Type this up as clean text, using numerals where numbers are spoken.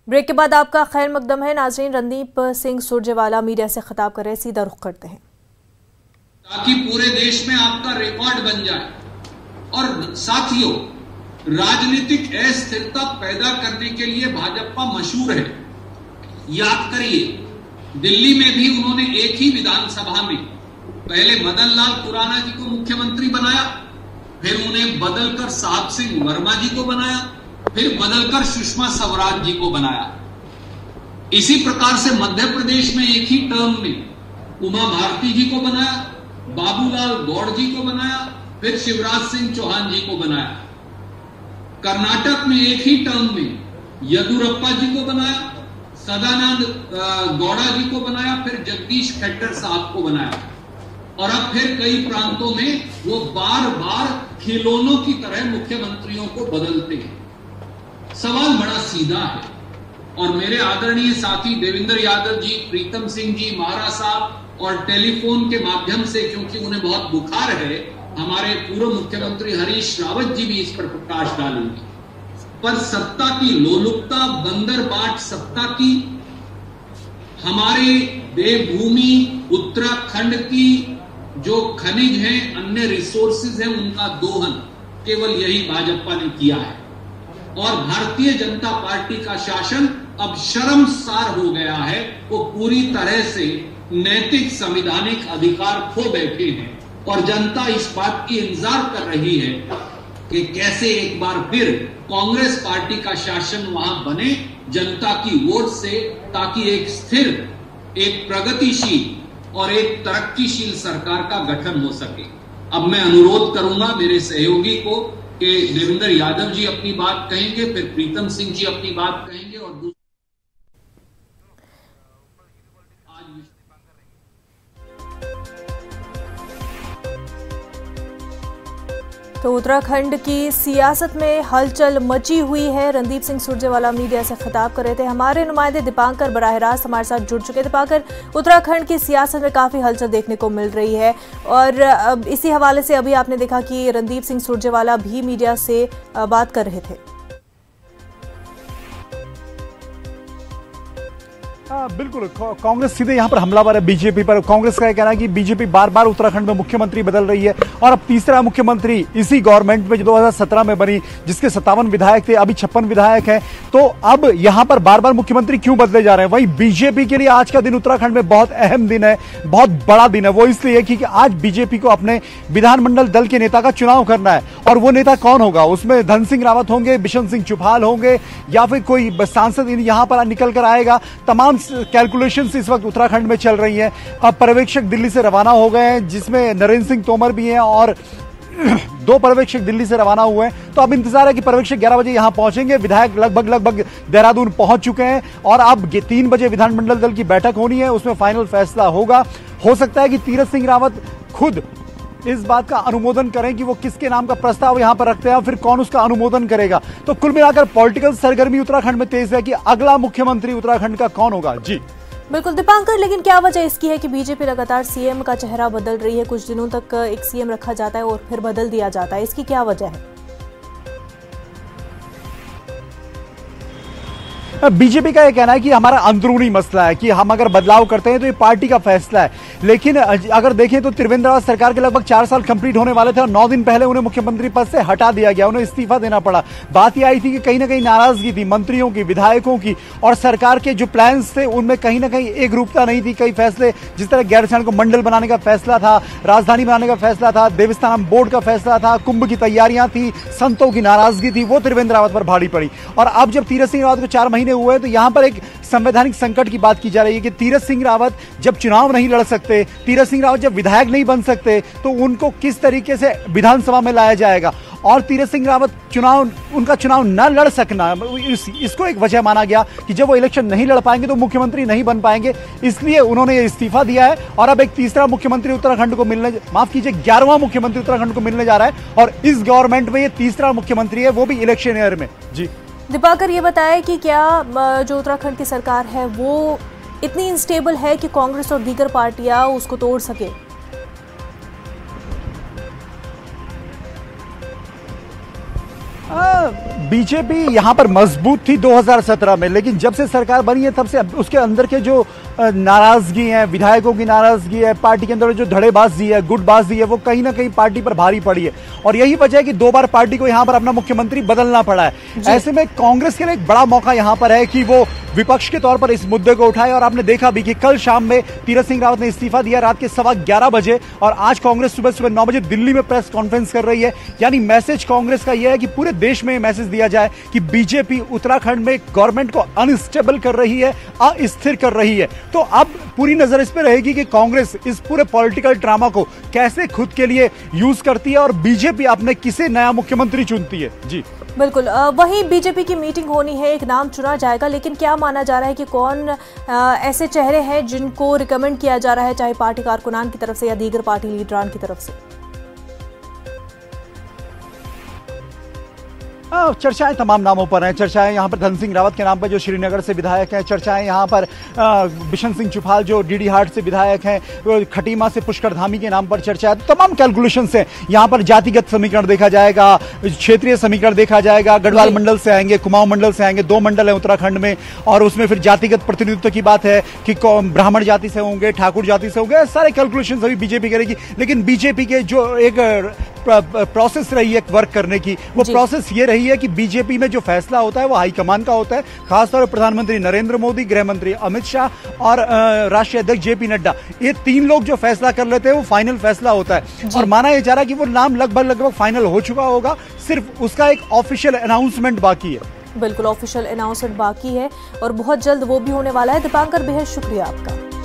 Break के बाद आपका खैर मकदम है नाज़रीन। रणदीप सिंह सुरजेवाला मीडिया से खिताब कर रहे हैं, सीधा रुख करते हैं। ताकि पूरे देश में आपका रिकॉर्ड बन जाए। और साथियों, राजनीतिक अस्थिरता पैदा करने के लिए भाजपा मशहूर है। याद करिए, दिल्ली में भी उन्होंने एक ही विधानसभा में पहले मदन लाल खुराना जी को मुख्यमंत्री बनाया, फिर उन्हें बदलकर साहब सिंह वर्मा जी को बनाया, फिर बदलकर सुषमा स्वराज जी को बनाया। इसी प्रकार से मध्य प्रदेश में एक ही टर्म में उमा भारती जी को बनाया, बाबूलाल गौड़ जी को बनाया, फिर शिवराज सिंह चौहान जी को बनाया। कर्नाटक में एक ही टर्म में येदियुरप्पा जी को बनाया, सदानंद गौड़ा जी को बनाया, फिर जगदीश शेट्टर साहब को बनाया। और अब फिर कई प्रांतों में वो बार बार खिलौनों की तरह मुख्यमंत्रियों को बदलते हैं। सवाल बड़ा सीधा है और मेरे आदरणीय साथी देवेंद्र यादव जी, प्रीतम सिंह जी, महाराज साहब और टेलीफोन के माध्यम से, क्योंकि उन्हें बहुत बुखार है, हमारे पूर्व मुख्यमंत्री हरीश रावत जी भी इस पर प्रकाश डालेंगे। पर सत्ता की लोलुपता, बंदर बाट सत्ता की, हमारे देवभूमि उत्तराखंड की जो खनिज हैं, अन्य रिसोर्सेज हैं, उनका दोहन केवल यही भाजपा ने किया है। और भारतीय जनता पार्टी का शासन अब शर्मसार हो गया है। वो पूरी तरह से नैतिक संवैधानिक अधिकार खो बैठे हैं और जनता इस बात की इंतजार कर रही है कि कैसे एक बार फिर कांग्रेस पार्टी का शासन वहां बने जनता की वोट से, ताकि एक स्थिर, एक प्रगतिशील और एक तरक्कीशील सरकार का गठन हो सके। अब मैं अनुरोध करूंगा मेरे सहयोगी को कि देवेंद्र यादव जी अपनी बात कहेंगे, फिर प्रीतम सिंह जी अपनी बात कहेंगे और तो उत्तराखंड की सियासत में हलचल मची हुई है। रणदीप सिंह सुरजेवाला मीडिया से खिताब कर रहे थे। हमारे नुमाइंदे दीपांकर बराह रास्त हमारे साथ जुड़ चुके। दीपांकर, उत्तराखंड की सियासत में काफ़ी हलचल देखने को मिल रही है और इसी हवाले से अभी आपने देखा कि रणदीप सिंह सुरजेवाला भी मीडिया से बात कर रहे थे। बिल्कुल, कांग्रेस सीधे यहाँ पर हमलावर है बीजेपी पर। कांग्रेस का कहना है कि बीजेपी बार बार उत्तराखंड में मुख्यमंत्री बदल रही है और अब तीसरा मुख्यमंत्री इसी गवर्नमेंट में जो 2017 में बनी, जिसके 57 विधायक थे, अभी 56 विधायक हैं, तो अब यहाँ पर बार बार मुख्यमंत्री क्यों बदले जा रहे हैं। वहीं बीजेपी के लिए आज का दिन उत्तराखंड में बहुत अहम दिन है, बहुत बड़ा दिन है। वो इसलिए कि आज बीजेपी को अपने विधानमंडल दल के नेता का चुनाव करना है और वो नेता कौन होगा, उसमें धन सिंह रावत होंगे, बिशन सिंह चुफाल होंगे या फिर कोई सांसद यहाँ पर निकल कर आएगा। तमाम कैलकुलेशंस इस वक्त उत्तराखंड में चल रही हैं। अब पर्यवेक्षक दिल्ली से रवाना हो गए हैं, जिसमें नरेंद्र सिंह तोमर भी हैं और 2 पर्यवेक्षक दिल्ली से रवाना हुए हैं। तो अब इंतजार है कि पर्यवेक्षक 11 बजे यहां पहुंचेंगे। विधायक लगभग देहरादून पहुंच चुके हैं और अब 3 बजे विधानमंडल दल की बैठक होनी है, उसमें फाइनल फैसला होगा। हो सकता है कि तीरथ सिंह रावत खुद इस बात का अनुमोदन करें कि वो किसके नाम का प्रस्ताव यहां पर रखते हैं, फिर कौन उसका अनुमोदन करेगा। तो कुल मिलाकर पॉलिटिकल सरगर्मी उत्तराखंड में तेज है कि अगला मुख्यमंत्री उत्तराखंड का कौन होगा। जी बिल्कुल दीपांकर, लेकिन क्या वजह इसकी है कि बीजेपी लगातार सीएम का चेहरा बदल रही है? कुछ दिनों तक एक सीएम रखा जाता है और फिर बदल दिया जाता है, इसकी क्या वजह है? बीजेपी का यह कहना है कि हमारा अंदरूनी मसला है कि हम अगर बदलाव करते हैं तो ये पार्टी का फैसला है। लेकिन अगर देखें तो त्रिवेंद्र रावत सरकार के लगभग 4 साल कंप्लीट होने वाले थे और 9 दिन पहले उन्हें मुख्यमंत्री पद से हटा दिया गया, उन्हें इस्तीफा देना पड़ा। बात यह आई थी कि कहीं ना कहीं नाराजगी थी मंत्रियों की, विधायकों की, और सरकार के जो प्लान्स थे उनमें कहीं ना कहीं एक रूपता नहीं थी। कई फैसले, जिस तरह गैरसैंण को मंडल बनाने का फैसला था, राजधानी बनाने का फैसला था, देवस्थानम बोर्ड का फैसला था, कुंभ की तैयारियां थी, संतों की नाराजगी थी, वो त्रिवेंद्र रावत पर भारी पड़ी। और अब जब तीरथ सिंह रावत को 4 महीने हुए तो यहां पर एक संवैधानिक संकट की बात की जा रही है कि तीरथ सिंह रावत जब चुनाव नहीं लड़ सकते, तीरथ सिंह रावत जब विधायक नहीं बन सकते, तो उनको किस तरीके से विधानसभा में लाया जाएगा। और तीरथ सिंह रावत उनका चुनाव न लड़ सकना, इसको एक वजह माना गया कि जब वो इलेक्शन नहीं लड़ पाएंगे तो मुख्यमंत्री नहीं बन पाएंगे, इसलिए उन्होंने ये इस्तीफा दिया है। और अब एक तीसरा मुख्यमंत्री उत्तराखंड को मिलने, माफ कीजिए 11वां मुख्यमंत्री उत्तराखंड को मिलने जा रहा है और इस गवर्नमेंट में ये तीसरा मुख्यमंत्री है, वो भी इलेक्शन ईयर में। जी दीपांकर, ये बताएं कि क्या जो उत्तराखंड की सरकार है वो इतनी अनस्टेबल है कि कांग्रेस और दीगर पार्टियां उसको तोड़ सके? बीजेपी यहां पर मजबूत थी 2017 में, लेकिन जब से सरकार बनी है तब से उसके अंदर के जो नाराजगी है, विधायकों की नाराजगी है, पार्टी के अंदर जो धड़ेबाजी है, गुटबाजी है, वो कहीं ना कहीं पार्टी पर भारी पड़ी है। और यही वजह है कि 2 बार पार्टी को यहां पर अपना मुख्यमंत्री बदलना पड़ा है। ऐसे में कांग्रेस के लिए एक बड़ा मौका यहां पर है कि वो विपक्ष के तौर पर इस मुद्दे को उठाए। और आपने देखा भी कि कल शाम में तीरथ सिंह रावत ने इस्तीफा दिया रात के 11:15 बजे, और आज कांग्रेस सुबह 9 बजे दिल्ली में प्रेस कॉन्फ्रेंस कर रही है। यानी मैसेज कांग्रेस का यह है कि पूरे देश में मैसेज दिया जाए कि बीजेपी उत्तराखंड में गवर्नमेंट को अनस्टेबल कर रही है, अस्थिर कर रही है। तो अब पूरी नजर इस पर रहेगी कि कांग्रेस इस पूरे पॉलिटिकल ड्रामा को कैसे खुद के लिए यूज करती है और बीजेपी अपने किसे नया मुख्यमंत्री चुनती है। जी बिल्कुल, वहीं बीजेपी की मीटिंग होनी है, एक नाम चुना जाएगा, लेकिन क्या माना जा रहा है कि कौन ऐसे चेहरे हैं जिनको रिकमेंड किया जा रहा है, चाहे पार्टी कारकुनान की तरफ से या दीगर पार्टी लीडरान की तरफ से? चर्चाएं तमाम नामों पर हैं। चर्चाएं यहां पर धन सिंह रावत के नाम पर जो श्रीनगर से विधायक हैं, चर्चाएं यहां पर बिशन सिंह चुफाल जो डीडी हाट से विधायक हैं, खटीमा से पुष्कर धामी के नाम पर चर्चा है। तमाम कैलकुलेशंस हैं। यहां पर जातिगत समीकरण देखा जाएगा, क्षेत्रीय समीकरण देखा जाएगा। गढ़वाल मंडल से आएंगे, कुमाऊं मंडल से आएंगे, 2 मंडल है उत्तराखंड में, और उसमें फिर जातिगत प्रतिनिधित्व की बात है कि ब्राह्मण जाति से होंगे, ठाकुर जाति से होंगे। सारे कैलकुलेशन अभी बीजेपी करेगी। लेकिन बीजेपी के जो एक प्रोसेस रही है वर्क करने की, वो प्रोसेस ये रही है कि बीजेपी में जो फैसला होता है वो हाईकमान का होता है। खासतौर पर प्रधानमंत्री नरेंद्र मोदी, गृह मंत्री अमित शाह और राष्ट्रीय अध्यक्ष जेपी नड्डा, ये 3 लोग जो फैसला कर लेते हैं वो फाइनल फैसला होता है। और माना यह जा रहा है कि वो नाम लगभग फाइनल हो चुका होगा, सिर्फ उसका एक ऑफिशियल अनाउंसमेंट बाकी है। बिल्कुल, ऑफिशियल अनाउंसमेंट बाकी है और बहुत जल्द वो भी होने वाला है। दीपांकर, बेहद शुक्रिया आपका।